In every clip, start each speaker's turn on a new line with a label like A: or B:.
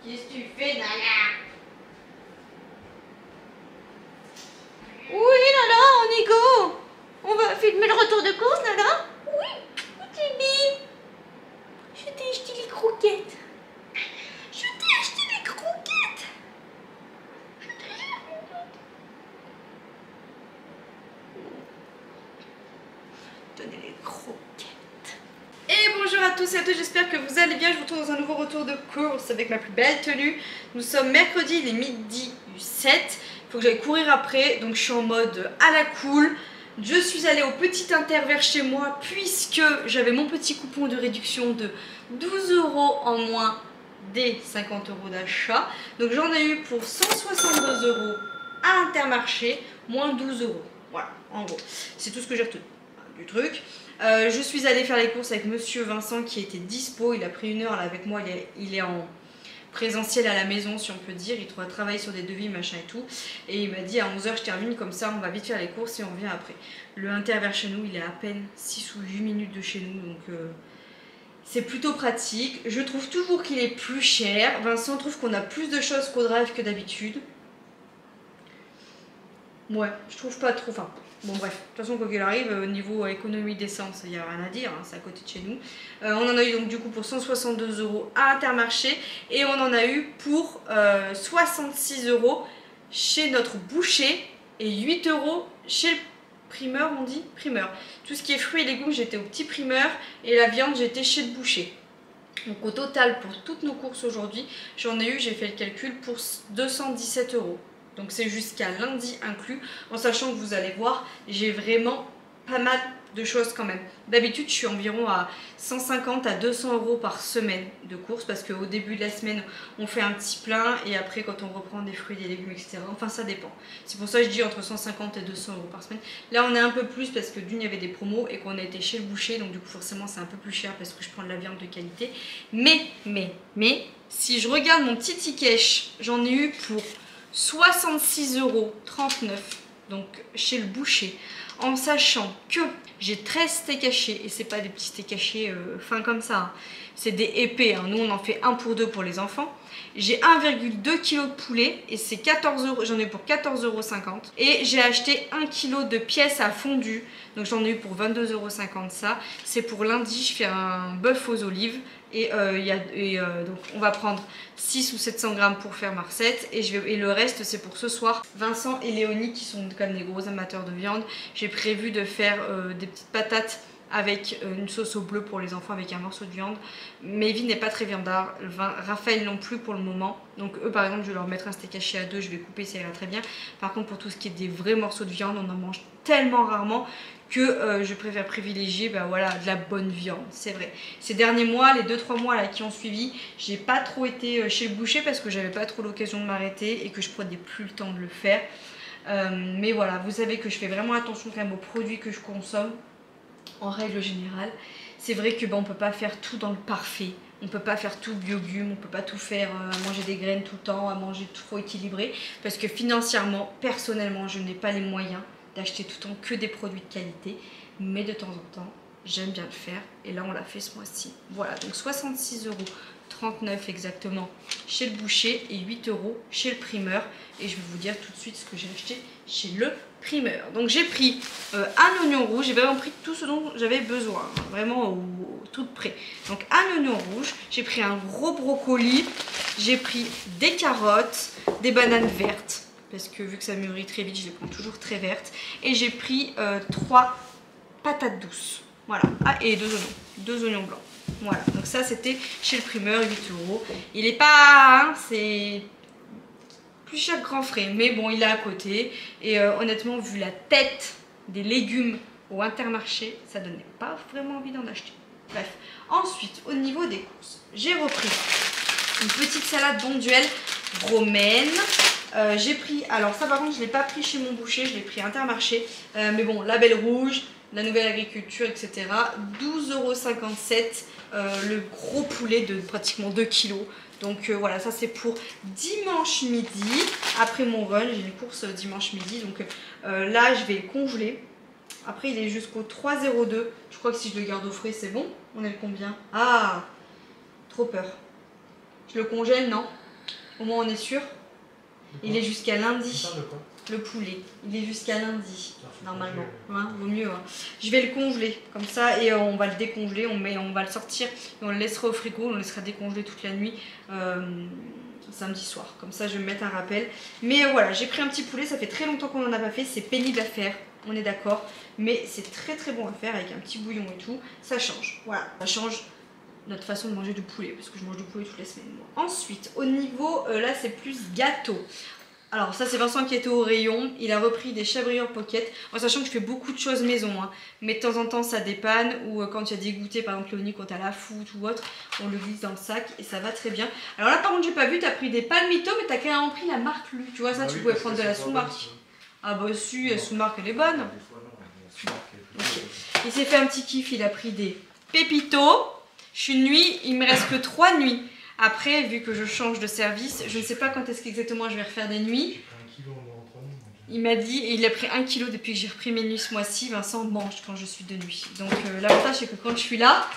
A: Qu'est-ce que tu fais, Nala? Oui, Nala, on y go. On va filmer le retour de course, Nala? Oui, Tibi. Je t'ai acheté les croquettes. Je t'ai acheté les croquettes. Je t'ai acheté les croquettes. Donnez les croquettes. Et bonjour à tous et à toutes, j'espère que vous allez bien. Je vous retrouve dans un nouveau retour de course avec ma plus belle tenue. Nous sommes mercredi, il est midi du 7. Il faut que j'aille courir après, donc je suis en mode à la cool. Je suis allée au petit Inter vers chez moi puisque j'avais mon petit coupon de réduction de 12 € en moins des 50 € d'achat. Donc j'en ai eu pour 162 € à Intermarché, moins 12 €. Voilà, en gros, c'est tout ce que j'ai retenu du truc. Je suis allée faire les courses avec monsieur Vincent qui était dispo. Il a pris une heure là avec moi, il est en présentiel à la maison si on peut dire. Il doit travailler sur des devis machin et tout. Et il m'a dit à 11 h je termine, comme ça on va vite faire les courses et on revient après. Le Inter vers chez nous il est à peine 6 ou 8 minutes de chez nous, donc c'est plutôt pratique. Je trouve toujours qu'il est plus cher. Vincent trouve qu'on a plus de choses qu'au drive que d'habitude. Ouais, je trouve pas trop. Enfin, bon, bref, de toute façon, quoi qu'il arrive, au niveau économie d'essence, il n'y a rien à dire, hein, c'est à côté de chez nous. On en a eu donc du coup pour 162 € à Intermarché et on en a eu pour 66 € chez notre boucher et 8 € chez le primeur, on dit primeur. Tout ce qui est fruits et légumes, j'étais au petit primeur et la viande, j'étais chez le boucher. Donc au total, pour toutes nos courses aujourd'hui, j'en ai eu, j'ai fait le calcul, pour 217 €. Donc c'est jusqu'à lundi inclus, en sachant que vous allez voir, j'ai vraiment pas mal de choses quand même. D'habitude, je suis environ à 150 à 200 € par semaine de courses, parce qu'au début de la semaine, on fait un petit plein, et après quand on reprend des fruits, des légumes, etc. Enfin, ça dépend. C'est pour ça que je dis entre 150 et 200 € par semaine. Là, on est un peu plus, parce que d'une, il y avait des promos, et qu'on a été chez le boucher, donc du coup, forcément, c'est un peu plus cher, parce que je prends de la viande de qualité. Mais, si je regarde mon petit ticket, j'en ai eu pour 66,39 €, donc chez le boucher, en sachant que j'ai 13 steaks hachés, et c'est pas des petits steaks hachés fins comme ça, hein. C'est des épais, hein. Nous on en fait 1 pour 2 pour les enfants. J'ai 1,2 kg de poulet et c'est 14 €, j'en ai eu pour 14,50 €. Et j'ai acheté 1 kg de pièces à fondu, donc j'en ai eu pour 22,50 € ça. C'est pour lundi, je fais un bœuf aux olives. Et, donc on va prendre 600 ou 700 grammes pour faire ma recette et le reste c'est pour ce soir. Vincent et Léonie qui sont quand même des gros amateurs de viande, j'ai prévu de faire des petites patates avec une sauce au bleu pour les enfants avec un morceau de viande. Mévi n'est pas très viandard, Raphaël non plus pour le moment. Donc eux par exemple je vais leur mettre un steak haché à 2, je vais couper, ça ira très bien. Par contre pour tout ce qui est des vrais morceaux de viande, on en mange tellement rarement que je préfère privilégier voilà, de la bonne viande, c'est vrai. Ces derniers mois, les 2-3 mois là, qui ont suivi, j'ai pas trop été chez le boucher parce que j'avais pas trop l'occasion de m'arrêter et que je prenais plus le temps de le faire. Mais voilà, vous savez que je fais vraiment attention quand même aux produits que je consomme, en règle générale. C'est vrai que on peut pas faire tout dans le parfait. On peut pas faire tout biogume, on peut pas tout faire à manger des graines tout le temps, à manger trop équilibré. Parce que financièrement, personnellement, je n'ai pas les moyens d'acheter tout le temps que des produits de qualité, mais de temps en temps j'aime bien le faire et là on l'a fait ce mois-ci. Voilà, donc 66,39 € exactement chez le boucher et 8 € chez le primeur, et je vais vous dire tout de suite ce que j'ai acheté chez le primeur. Donc j'ai pris un oignon rouge, j'ai vraiment pris tout ce dont j'avais besoin, hein, vraiment au tout près. Donc un oignon rouge, j'ai pris un gros brocoli, j'ai pris des carottes, des bananes vertes, parce que vu que ça mûrit très vite, je les prends toujours très vertes. Et j'ai pris 3 patates douces. Voilà. Ah, et 2 oignons blancs. Voilà. Donc ça, c'était chez le primeur, 8 €. Il est pas... Hein, c'est plus cher que Grand Frais. Mais bon, il est à côté. Et honnêtement, vu la tête des légumes au Intermarché, ça donnait pas vraiment envie d'en acheter. Bref. Ensuite, au niveau des courses, j'ai repris une petite salade bonduelle romaine. J'ai pris, alors ça par contre je ne l'ai pas pris chez mon boucher, je l'ai pris Intermarché, mais bon, label rouge, la nouvelle agriculture, etc. 12,57 €, le gros poulet de pratiquement 2 kg. Donc voilà, ça c'est pour dimanche midi, après mon run, j'ai une course dimanche midi, donc là je vais le congeler. Après il est jusqu'au 3,02, je crois que si je le garde au frais c'est bon. On est le combien? Ah, trop peur. Je le congèle, non? Au moins on est sûr. Il est jusqu'à lundi.
B: De quoi?
A: Le poulet, il est jusqu'à lundi, normalement. Ouais, vaut mieux. Hein. Je vais le congeler comme ça et on va le décongeler, on va le sortir et on le laissera au frigo, on le laissera décongeler toute la nuit samedi soir. Comme ça, je vais me mettre un rappel. Mais voilà, j'ai pris un petit poulet, ça fait très longtemps qu'on n'en a pas fait, c'est pénible à faire, on est d'accord. Mais c'est très très bon à faire avec un petit bouillon et tout, ça change. Voilà, ça change notre façon de manger du poulet, parce que je mange du poulet toutes les semaines. Moi. Ensuite, au niveau, là c'est plus gâteau. Alors ça c'est Vincent qui était au rayon, il a repris des Chabrior Pocket, en sachant que je fais beaucoup de choses maison, hein. Mais de temps en temps ça dépanne, ou quand il y a des goûters, par exemple Léonie quand t'as la foot ou autre, on le glisse dans le sac et ça va très bien. Alors là par contre j'ai pas vu, t'as pris des Palmito mais t'as carrément pris la marque Lu, tu vois ça, tu pouvais prendre de la sous-marque. Ah bah si, la sous-marque elle est bonne. Okay. Il s'est fait un petit kiff, il a pris des Pépito, je suis nuit, il me reste que 3 nuits. Après, vu que je change de service, je ne sais pas quand est-ce qu'exactement je vais refaire des nuits. Il m'a dit, et il a pris 1 kg depuis que j'ai repris mes nuits ce mois-ci. Vincent mange quand je suis de nuit. Donc l'avantage c'est que quand je suis là,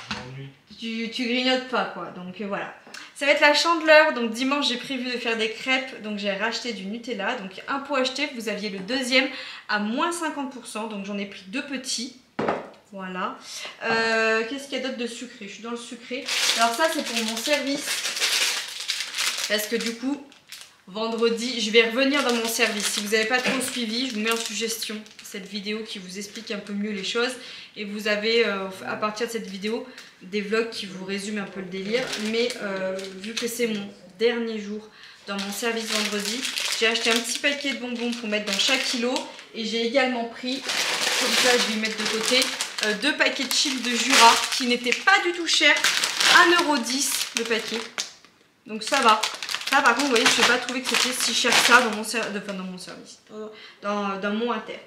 A: tu grignotes pas quoi. Donc voilà. Ça va être la Chandeleur. Donc dimanche j'ai prévu de faire des crêpes. Donc j'ai racheté du Nutella. Donc un pot acheté, vous aviez le deuxième à moins 50%. Donc j'en ai pris 2 petits. Voilà. Qu'est-ce qu'il y a d'autre de sucré? Je suis dans le sucré. Alors ça c'est pour mon service. Parce que du coup, vendredi, je vais revenir dans mon service. Si vous n'avez pas trop suivi, je vous mets en suggestion cette vidéo qui vous explique un peu mieux les choses. Et vous avez, à partir de cette vidéo, des vlogs qui vous résument un peu le délire. Mais vu que c'est mon dernier jour dans mon service vendredi, j'ai acheté un petit paquet de bonbons pour mettre dans chaque kilo. Et j'ai également pris, comme ça je vais mettre de côté, 2 paquets de chips de Jura qui n'étaient pas du tout chers, 1,10 € le paquet. Donc ça va. Ça par contre, vous voyez, je n'ai pas trouvé que c'était si cher que ça dans mon service, dans mon inter.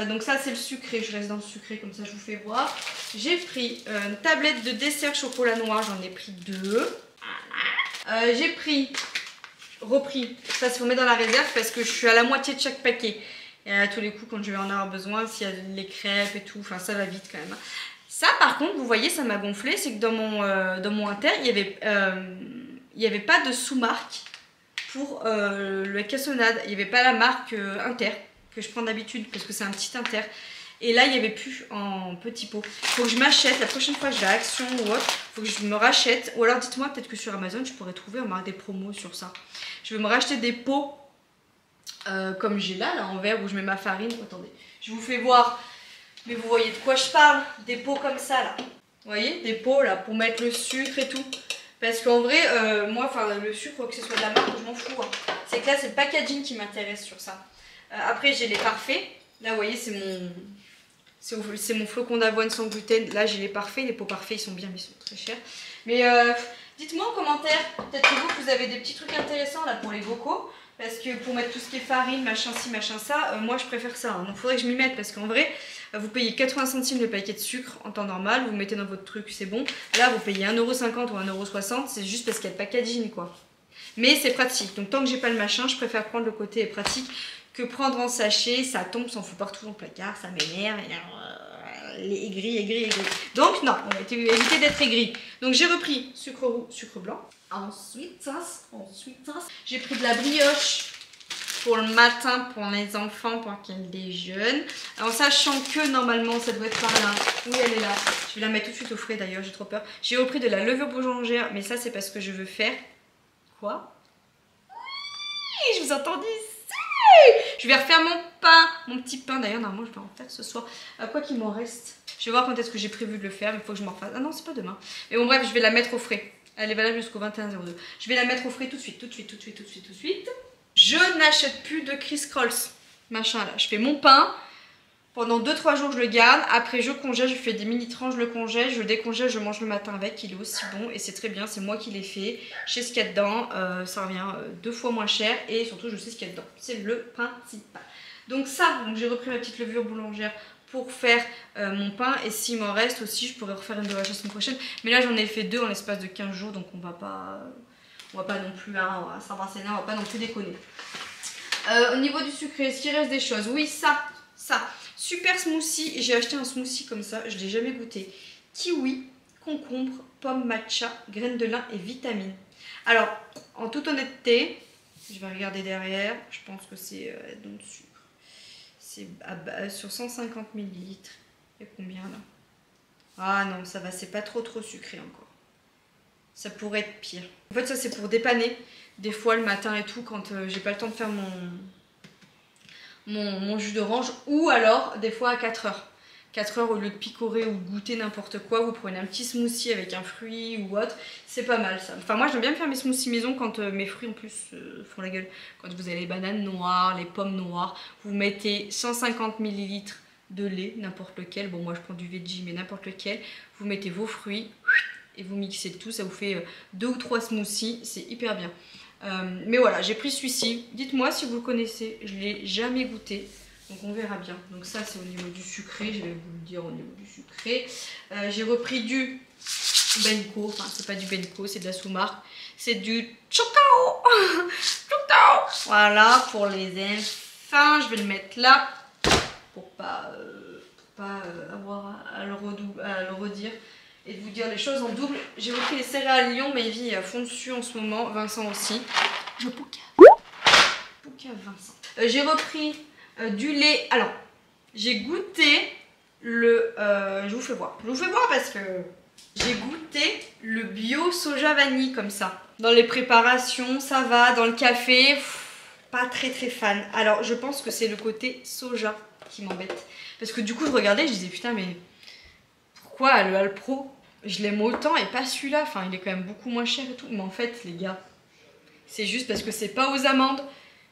A: Donc ça c'est le sucré, je reste dans le sucré comme ça je vous fais voir. J'ai pris une tablette de dessert chocolat noir, j'en ai pris 2. J'ai repris, ça se met dans la réserve parce que je suis à la moitié de chaque paquet. Et à tous les coups quand je vais en avoir besoin, s'il y a les crêpes et tout, enfin ça va vite quand même. Ça par contre, vous voyez, ça m'a gonflé, c'est que dans mon inter, il n'y avait pas de sous-marque pour la cassonade. Il n'y avait pas la marque Inter que je prends d'habitude parce que c'est un petit Inter. Et là, il n'y avait plus en petit pot. Il faut que je m'achète. La prochaine fois que je vais à Action ou autre, il faut que je me rachète. Ou alors dites-moi peut-être que sur Amazon, je pourrais trouver des promos sur ça. Je vais me racheter des pots comme j'ai là en verre où je mets ma farine. Attendez, je vous fais voir. Mais vous voyez de quoi je parle? Des pots comme ça là. Vous voyez, des pots là pour mettre le sucre et tout. Parce qu'en vrai, moi, le sucre, que ce soit de la marque, je m'en fous. Hein. C'est que là, c'est le packaging qui m'intéresse sur ça. Après, j'ai les parfaits. Là, vous voyez, c'est mon flocon d'avoine sans gluten. Là, j'ai les parfaits. Les pots parfaits, ils sont bien, mais ils sont très chers. Mais dites-moi en commentaire, peut-être que vous avez des petits trucs intéressants là pour les bocaux. Parce que pour mettre tout ce qui est farine, machin ci, machin ça, moi je préfère ça. Hein. Donc il faudrait que je m'y mette parce qu'en vrai, vous payez 80 centimes le paquet de sucre en temps normal, vous mettez dans votre truc, c'est bon. Là, vous payez 1,50 € ou 1,60 €, c'est juste parce qu'il y a le packaging quoi. Mais c'est pratique, donc tant que j'ai pas le machin, je préfère prendre le côté pratique que prendre en sachet, ça tombe, s'en fout partout dans le placard, ça m'énerve. Aigri. Donc non, on va éviter d'être aigri. Donc j'ai repris sucre roux, sucre blanc. Ensuite, j'ai pris de la brioche pour le matin pour les enfants pour qu'ils déjeunent. En sachant que normalement ça doit être par là. Oui, elle est là. Je vais la mettre tout de suite au frais d'ailleurs, j'ai trop peur. J'ai repris de la levure boulangère, mais ça c'est parce que je veux faire... Quoi? Oui, je vous entends dire. Je vais refaire mon pain, mon petit pain. D'ailleurs, normalement, je vais en faire ce soir. Quoi qu'il m'en reste. Je vais voir quand est-ce que j'ai prévu de le faire. Il faut que je m'en refasse. Ah non, c'est pas demain. Mais bon, bref, je vais la mettre au frais. Elle est valable jusqu'au 21/02. Je vais la mettre au frais tout de suite. Je n'achète plus de Criss Rolls. Machin là. Je fais mon pain. Pendant 2-3 jours, je le garde. Après, je congèle. Je fais des mini tranches, je le congèle. Je le décongèle. Je mange le matin avec. Il est aussi bon. Et c'est très bien. C'est moi qui l'ai fait. Je sais ce qu'il y a dedans. Ça revient 2 fois moins cher. Et surtout, je sais ce qu'il y a dedans. C'est le principal. Donc ça, j'ai repris ma petite levure boulangère pour faire mon pain. Et s'il m'en reste aussi, je pourrais refaire une de la semaine prochaine. Mais là, j'en ai fait 2 en l'espace de 15 jours. Donc on va pas non plus, hein, on va s'embrasser là. On va pas non plus déconner. Au niveau du sucré, est-ce qu'il reste des choses? Oui, ça. Super smoothie, j'ai acheté un smoothie comme ça, je ne l'ai jamais goûté. Kiwi, concombre, pomme, matcha, graines de lin et vitamines. Alors, en toute honnêteté, je vais regarder derrière, je pense que c'est dans le sucre. C'est sur 150 ml. Il y a combien là? Ah non, ça va, c'est pas trop sucré encore. Ça pourrait être pire. En fait, ça c'est pour dépanner. Des fois le matin et tout, quand j'ai pas le temps de faire mon jus d'orange. Ou alors, des fois à 4 heures. 4 heures, au lieu de picorer ou goûter n'importe quoi, vous prenez un petit smoothie avec un fruit ou autre. C'est pas mal ça. Enfin, moi j'aime bien me faire mes smoothies maison quand mes fruits en plus font la gueule. Quand vous avez les bananes noires, les pommes noires, vous mettez 150 ml de lait, n'importe lequel. Bon, moi je prends du veggie, mais n'importe lequel. Vous mettez vos fruits et vous mixez le tout. Ça vous fait 2 ou 3 smoothies. C'est hyper bien. Mais voilà, j'ai pris celui-ci. Dites-moi si vous le connaissez. Je ne l'ai jamais goûté. Donc on verra bien. Donc ça c'est au niveau du sucré, je vais vous le dire au niveau du sucré. J'ai repris du Benko, enfin c'est pas du Benko, c'est de la sous-marque. C'est du Chocao. Chocao. Voilà, pour les enfants, je vais le mettre là. Pour pas avoir à le redire et de vous dire les choses en double. J'ai repris les céréales Lion, mais Evie est à fond dessus en ce moment, Vincent aussi. Je pouca Vincent. J'ai repris du lait. Alors, j'ai goûté le... je vous fais voir. Je vous fais voir parce que j'ai goûté le bio soja vanille comme ça. Dans les préparations, ça va. Dans le café, pas très fan. Alors, je pense que c'est le côté soja qui m'embête. Parce que du coup, je regardais, je disais putain, mais pourquoi le Alpro, je l'aime autant et pas celui-là? Enfin, il est quand même beaucoup moins cher et tout. Mais en fait, les gars, c'est juste parce que c'est pas aux amandes.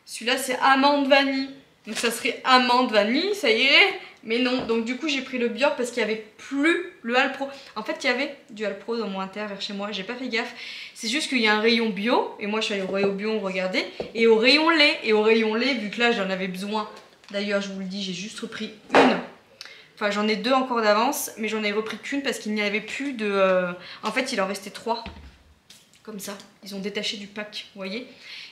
A: Celui-là, c'est amande vanille. Donc ça serait amande vanille, ça irait. Mais non, donc du coup j'ai pris le Bjork parce qu'il n'y avait plus le Alpro. En fait il y avait du Alpro dans mon inter vers chez moi, j'ai pas fait gaffe. C'est juste qu'il y a un rayon bio, et moi je suis allée au rayon bio regarder, et au rayon lait. Et au rayon lait, vu que là j'en avais besoin, d'ailleurs je vous le dis, j'ai juste repris une. Enfin j'en ai 2 encore d'avance, mais j'en ai repris qu'une parce qu'il n'y avait plus de... En fait il en restait 3. Comme ça, ils ont détaché du pack, vous voyez.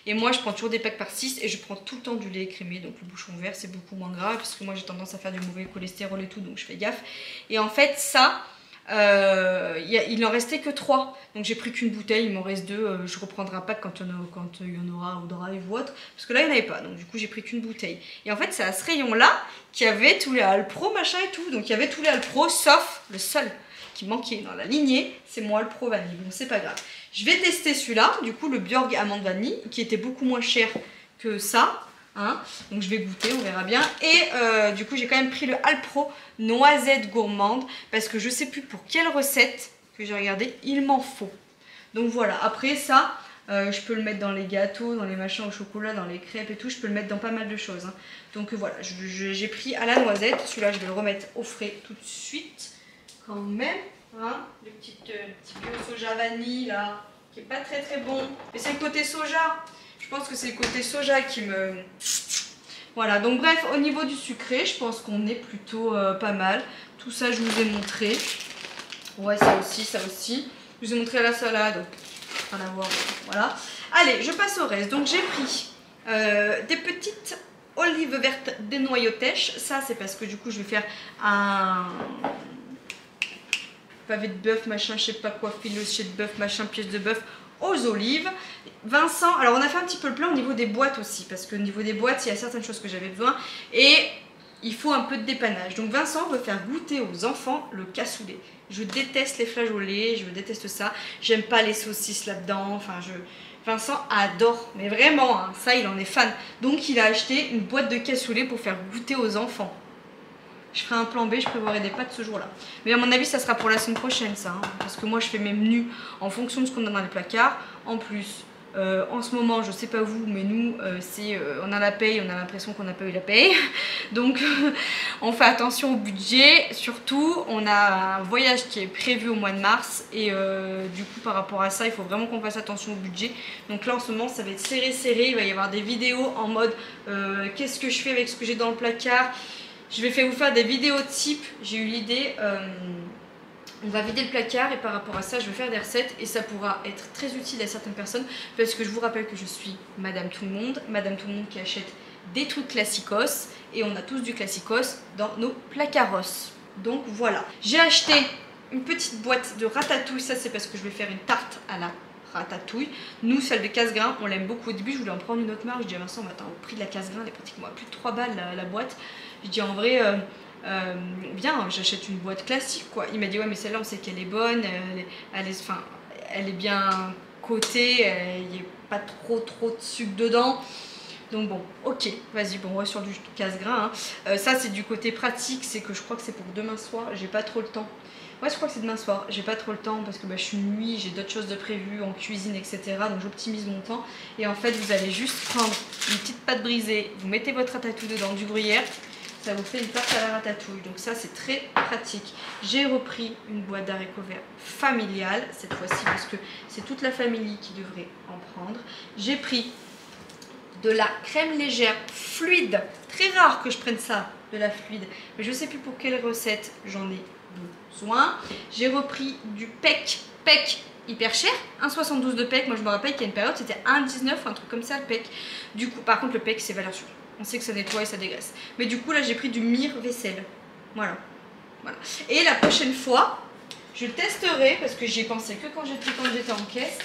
A: Et moi je prends toujours des packs par 6 et je prends tout le temps du lait écrémé, donc le bouchon vert c'est beaucoup moins grave parce que moi j'ai tendance à faire du mauvais cholestérol et tout, donc je fais gaffe. Et en fait ça, il en restait que 3, donc j'ai pris qu'une bouteille, il m'en reste 2, je reprendrai un pack quand il y en aura au drive ou autre, parce que là il n'y en avait pas, donc du coup j'ai pris qu'une bouteille. Et en fait c'est à ce rayon là qu'il y avait tous les Alpro machin et tout, donc il y avait tous les Alpro sauf le seul qui manquait dans la lignée, c'est moi le Pro Vanille, bon c'est pas grave. Je vais tester celui-là, du coup le Bjork amande vanille, qui était beaucoup moins cher que ça, hein. Donc je vais goûter, on verra bien. Et du coup j'ai quand même pris le Alpro noisette gourmande, parce que je sais plus pour quelle recette que j'ai regardé, il m'en faut. Donc voilà, après ça, je peux le mettre dans les gâteaux, dans les machins au chocolat, dans les crêpes et tout, je peux le mettre dans pas mal de choses, hein. Donc voilà, j'ai pris à la noisette, celui-là je vais le remettre au frais tout de suite. Quand même, hein, le petit bio soja vanille là, qui est pas très bon. Mais c'est le côté soja, je pense que c'est le côté soja qui me... Voilà, donc bref, au niveau du sucré, je pense qu'on est plutôt pas mal. Tout ça, je vous ai montré. Ouais, ça aussi. Je vous ai montré la salade, rien à voir, voilà. Allez, je passe au reste. Donc j'ai pris des petites olives vertes dénoyautèches. Ça, c'est parce que du coup, je vais faire un... pavé de bœuf, machin, je sais pas quoi, filet de bœuf, machin, pièce de bœuf aux olives. Vincent, alors on a fait un petit peu le plein au niveau des boîtes aussi, parce qu'au niveau des boîtes, il y a certaines choses que j'avais besoin et il faut un peu de dépannage. Donc Vincent veut faire goûter aux enfants le cassoulet. Je déteste les flageolets, je déteste ça. J'aime pas les saucisses là-dedans, enfin Vincent adore, mais vraiment, hein, ça il en est fan. Donc il a acheté une boîte de cassoulet pour faire goûter aux enfants. Je ferai un plan B, je prévoirai des pâtes ce jour-là. Mais à mon avis, ça sera pour la semaine prochaine, ça. Hein, parce que moi, je fais mes menus en fonction de ce qu'on a dans les placards. En plus, en ce moment, je sais pas vous, mais nous, on a la paye, on a l'impression qu'on n'a pas eu la paye. Donc, on fait attention au budget. Surtout, on a un voyage qui est prévu au mois de mars. Et du coup, par rapport à ça, il faut vraiment qu'on fasse attention au budget. Donc là, en ce moment, ça va être serré. Il va y avoir des vidéos en mode qu'est-ce que je fais avec ce que j'ai dans le placard. Je vais vous faire des vidéos type, j'ai eu l'idée, on va vider le placard et par rapport à ça je vais faire des recettes et ça pourra être très utile à certaines personnes parce que je vous rappelle que je suis Madame Tout le Monde qui achète des trucs classicos et on a tous du classicos dans nos placaros. Donc voilà, j'ai acheté une petite boîte de ratatouille. Ça c'est parce que je vais faire une tarte à la ratatouille. Nous, celle de casse-grain, on l'aime beaucoup. Au début je voulais en prendre une autre marque. Je dis à Vincent, attends, au prix de la casse-grain elle est pratiquement à plus de 3 balles la boîte. Je dis en vrai viens, j'achète une boîte classique quoi. Il m'a dit ouais mais celle-là on sait qu'elle est bonne, elle est bien cotée, il n'y a pas trop de sucre dedans. Donc bon, ok, vas-y, bon, on va sur du casse-grain. Hein. Ça, c'est du côté pratique, c'est que je crois que c'est pour demain soir, j'ai pas trop le temps. Ouais, je crois que c'est demain soir, j'ai pas trop le temps parce que bah, je suis une nuit, j'ai d'autres choses de prévues en cuisine, etc. Donc j'optimise mon temps. Et en fait, vous allez juste prendre une petite pâte brisée, vous mettez votre ratatouille dedans, du gruyère, ça vous fait une tarte à la ratatouille. Donc ça, c'est très pratique. J'ai repris une boîte d'haricots verts familiale, cette fois-ci, parce que c'est toute la famille qui devrait en prendre. J'ai pris de la crème légère fluide, très rare que je prenne ça, de la fluide, mais je sais plus pour quelle recette j'en ai besoin. J'ai repris du PEC hyper cher, 1,72 de PEC, moi je me rappelle qu'il y a une période c'était 1,19 ou un truc comme ça le PEC. Du coup, par contre le PEC c'est valeur sûre, on sait que ça nettoie et ça dégraisse, mais du coup là j'ai pris du Mire vaisselle, voilà. Et la prochaine fois je le testerai parce que j'y ai pensé que quand j'étais en caisse.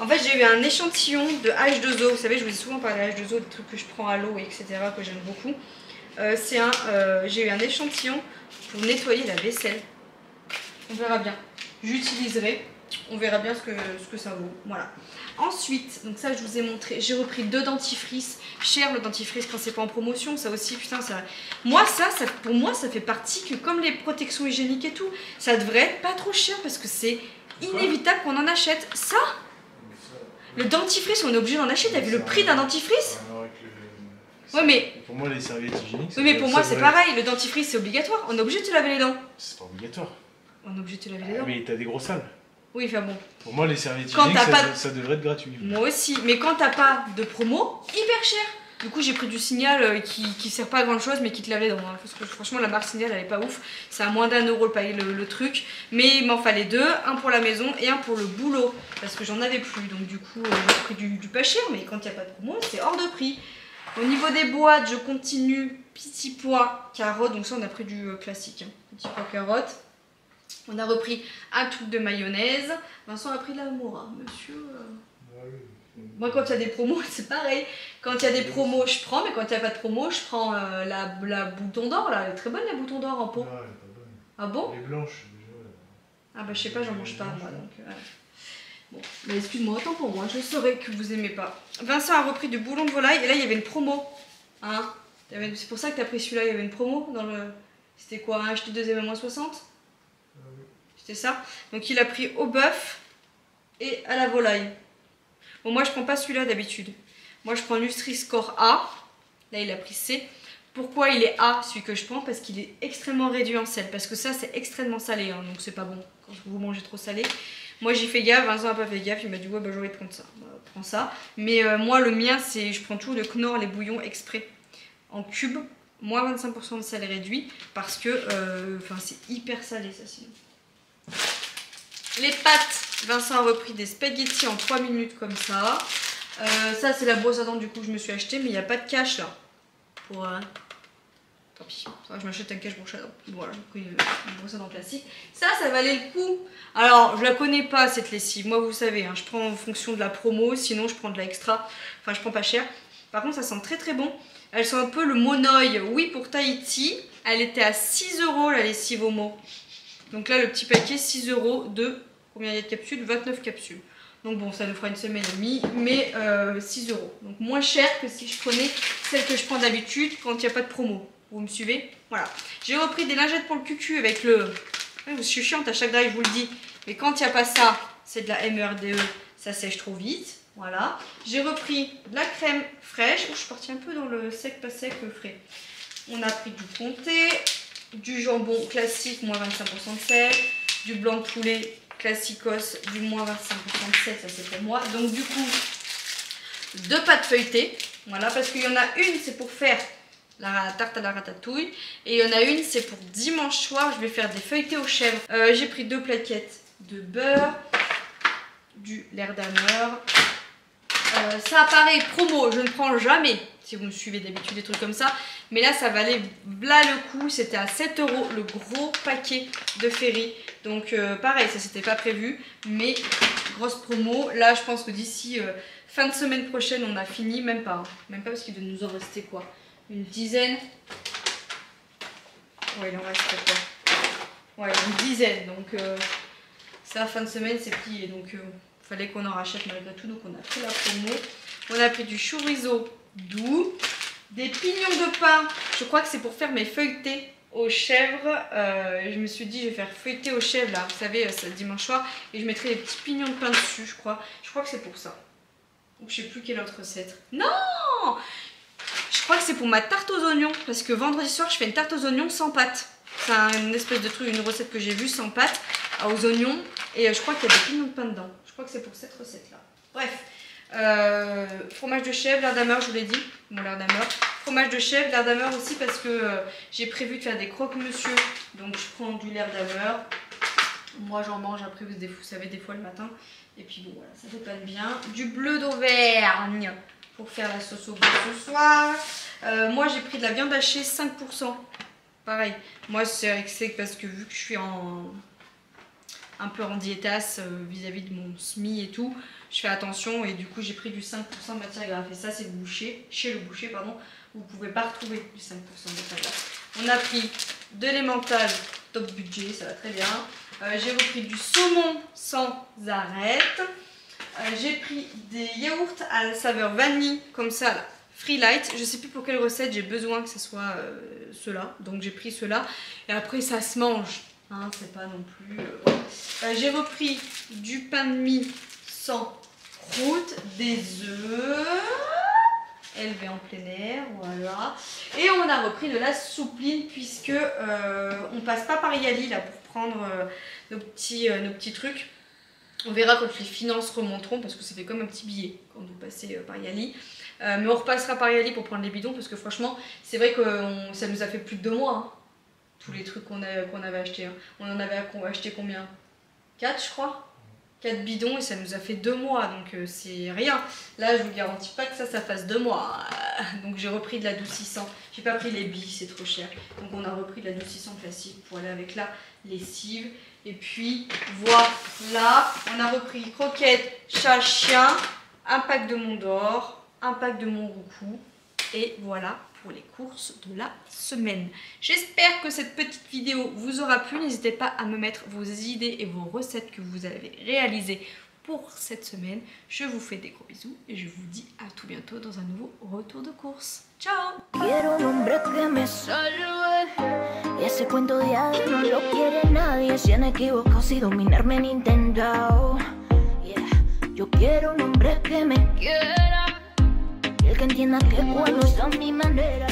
A: En fait, j'ai eu un échantillon de H2O. Vous savez, je vous ai souvent parlé de H2O, des trucs que je prends à l'eau, etc., que j'aime beaucoup. J'ai eu un échantillon pour nettoyer la vaisselle. On verra bien. J'utiliserai. On verra bien ce que ça vaut. Voilà. Ensuite, donc ça, je vous ai montré. J'ai repris 2 dentifrices. Cher le dentifrice quand c'est pas en promotion. Ça aussi, putain, ça. Moi, pour moi, ça fait partie que comme les protections hygiéniques et tout, ça devrait être pas trop cher parce que c'est inévitable qu'on en achète. Ça. Le dentifrice, on est obligé d'en acheter. T'as vu le prix d'un dentifrice? Ouais, mais.
B: Pour moi, les serviettes hygiéniques.
A: Oui, mais pour moi, c'est pareil. Le dentifrice, c'est obligatoire. On est obligé de te laver les dents.
B: C'est pas obligatoire.
A: On est obligé de te laver les dents.
B: Mais t'as des gros salles.
A: Oui, enfin bon.
B: Pour moi, les serviettes hygiéniques, ça devrait être gratuit.
A: Moi aussi. Mais quand t'as pas de promo, hyper cher. Du coup, j'ai pris du Signal qui sert pas à grand chose, mais qui te lave les dents. Hein. Parce que franchement, la marque Signal, elle est pas ouf. C'est à moins d'1 € le paquet, le truc. Mais il m'en fallait 2, un pour la maison et un pour le boulot. Parce que j'en avais plus. Donc, du coup, j'ai pris du pas cher. Mais quand il n'y a pas de promo, c'est hors de prix. Au niveau des boîtes, je continue. Petit pois, carottes. Donc, ça, on a pris du classique. Hein. Petit pois, carottes. On a repris un truc de mayonnaise. Vincent a pris de la Mora, monsieur. Moi, quand il y a des promos, c'est pareil. Quand il y a des promos, je prends, mais quand il n'y a pas de promo, je prends la bouton d'or, là. Elle est très bonne, la bouton d'or en pot.
B: Non, elle est pas bonne.
A: Ah bon?
B: Elle est blanche, déjà.
A: Ah bah, je sais pas, j'en mange pas, moi, donc... Bon, mais excuse-moi, autant pour moi, je saurais que vous aimez pas. Vincent a repris du boulon de volaille, et là, il y avait une promo. Hein? C'est pour ça que tu as pris celui-là, il y avait une promo dans le... C'était quoi, un acheté deuxième à moins 60?
B: Oui.
A: C'était ça. Donc, il a pris au bœuf et à la volaille. Bon, moi je prends pas celui-là d'habitude. Moi je prends Nutri-Score A. Là il a pris C. Pourquoi il est A celui que je prends? Parce qu'il est extrêmement réduit en sel. Parce que ça c'est extrêmement salé. Hein, donc c'est pas bon quand vous mangez trop salé. Moi j'ai fait gaffe. Vincent n'a pas fait gaffe. Il m'a dit ouais bah j'aurais prendre ça. Bah, prends ça. Mais moi le mien c'est. Je prends toujours le Knorr, les bouillons exprès. En cube. Moins 25% de sel réduit. Parce que c'est hyper salé ça sinon. Les pâtes. Vincent a repris des spaghettis en 3 minutes comme ça. Ça c'est la brosse à dents du coup que je me suis acheté, mais il n'y a pas de cache là. Pour tant pis, je m'achète un cache brosse à dents. Voilà, j'ai pris une brosse à dents classique. Ça valait le coup. Alors je la connais pas cette lessive. Moi vous savez, hein, je prends en fonction de la promo, sinon je prends de la extra. Enfin je prends pas cher. Par contre ça sent très très bon. Elle sent un peu le monoï. Oui pour Tahiti. Elle était à 6 € la lessive Omo. Donc là le petit paquet 6 € de... Combien il y a de capsules? 29 capsules. Donc bon, ça nous fera une semaine et demie, mais 6 €. Donc moins cher que si je prenais celle que je prends d'habitude quand il n'y a pas de promo. Vous me suivez? Voilà. J'ai repris des lingettes pour le cucu avec le... Je suis chiante à chaque drive, je vous le dis. Mais quand il n'y a pas ça, c'est de la MERDE, ça sèche trop vite. Voilà. J'ai repris de la crème fraîche. Je suis partie un peu dans le sec, pas sec, frais. On a pris du comté, du jambon classique, moins 25% de sel, du blanc de poulet classicos du moins 25% de sel, ça c'est pour moi. Donc du coup, 2 pâtes feuilletées. Voilà, parce qu'il y en a une, c'est pour faire la tarte à la ratatouille. Et il y en a une, c'est pour dimanche soir, je vais faire des feuilletés aux chèvres. J'ai pris 2 plaquettes de beurre, du Lerdamer. Ça apparaît promo, je ne prends jamais, si vous me suivez d'habitude des trucs comme ça. Mais là, ça valait là le coup, c'était à 7 € le gros paquet de Ferry. Donc pareil, ça c'était pas prévu, mais grosse promo. Là je pense que d'ici fin de semaine prochaine on a fini, même pas parce qu'il doit nous en rester quoi, une dizaine. Ouais, il en reste quoi. Ouais, une dizaine, donc ça fin de semaine c'est plié, donc fallait qu'on en rachète malgré tout, donc on a pris la promo. On a pris du chorizo doux, des pignons de pain, je crois que c'est pour faire mes feuilletés aux chèvres. Je me suis dit je vais faire feuilleter aux chèvres là, vous savez c'est dimanche soir, et je mettrai des petits pignons de pain dessus, je crois que c'est pour ça. Ou je sais plus quelle autre recette. Non, je crois que c'est pour ma tarte aux oignons, parce que vendredi soir je fais une tarte aux oignons sans pâte. C'est une espèce de truc, une recette que j'ai vue sans pâte, aux oignons, et je crois qu'il y a des pignons de pain dedans. Je crois que c'est pour cette recette là. Bref, fromage de chèvre, l'air d'ameur, je vous l'ai dit. Bon, l'air d'ameur. Fromage de chèvre, l'air d'ameur aussi parce que j'ai prévu de faire des croque-monsieur. Donc je prends du l'air d'ameur. Moi j'en mange après, vous savez, des fois le matin. Et puis bon, voilà, ça dépanne bien. Du bleu d'Auvergne pour faire la sauce au bleu ce soir. Moi j'ai pris de la viande hachée 5%. Pareil, moi c'est parce que vu que je suis un peu en diétasse vis-à-vis de mon SMI et tout, je fais attention et du coup j'ai pris du 5% de matière grasse. Et ça c'est le boucher, chez le boucher pardon, vous pouvez pas retrouver du 5% de matière grasse. On a pris de l'emmental top budget, ça va très bien. J'ai repris du saumon sans arrête. J'ai pris des yaourts à la saveur vanille comme ça là. Free Light, je sais plus pour quelle recette j'ai besoin que ce soit ceux-là, donc j'ai pris ceux-là et après ça se mange, hein, c'est pas non plus... j'ai repris du pain de mie sans croûte, des œufs élevés en plein air, voilà, et on a repris de la soupline puisque on passe pas par Yali là pour prendre nos petits trucs. On verra quand les finances remonteront parce que ça fait comme un petit billet quand vous passez par Yali. Mais on repassera par Yali pour prendre les bidons parce que franchement c'est vrai que ça nous a fait plus de 2 mois hein, tous les trucs qu'on avait achetés. Hein. On en avait acheté combien? 4 je crois, 4 bidons et ça nous a fait 2 mois donc c'est rien. Là je vous garantis pas que ça fasse 2 mois. Donc j'ai repris de l'adoucissant, j'ai pas pris les billes, c'est trop cher. Donc on a repris de l'adoucissant classique pour aller avec la lessive. Et puis voilà, on a repris croquettes, chat, chien, un pack de Mont d'Or, un pack de Montroucou. Et voilà pour les courses de la semaine. J'espère que cette petite vidéo vous aura plu. N'hésitez pas à me mettre vos idées et vos recettes que vous avez réalisées pour cette semaine. Je vous fais des gros bisous et je vous dis à tout bientôt dans un nouveau retour de course. Ciao! Y ese cuento de hadas no lo quiere nadie. Se han equivocado si dominarme han intentado. Yeah. Yo quiero un hombre que me quiera y el que entienda que cuando está a mi manera.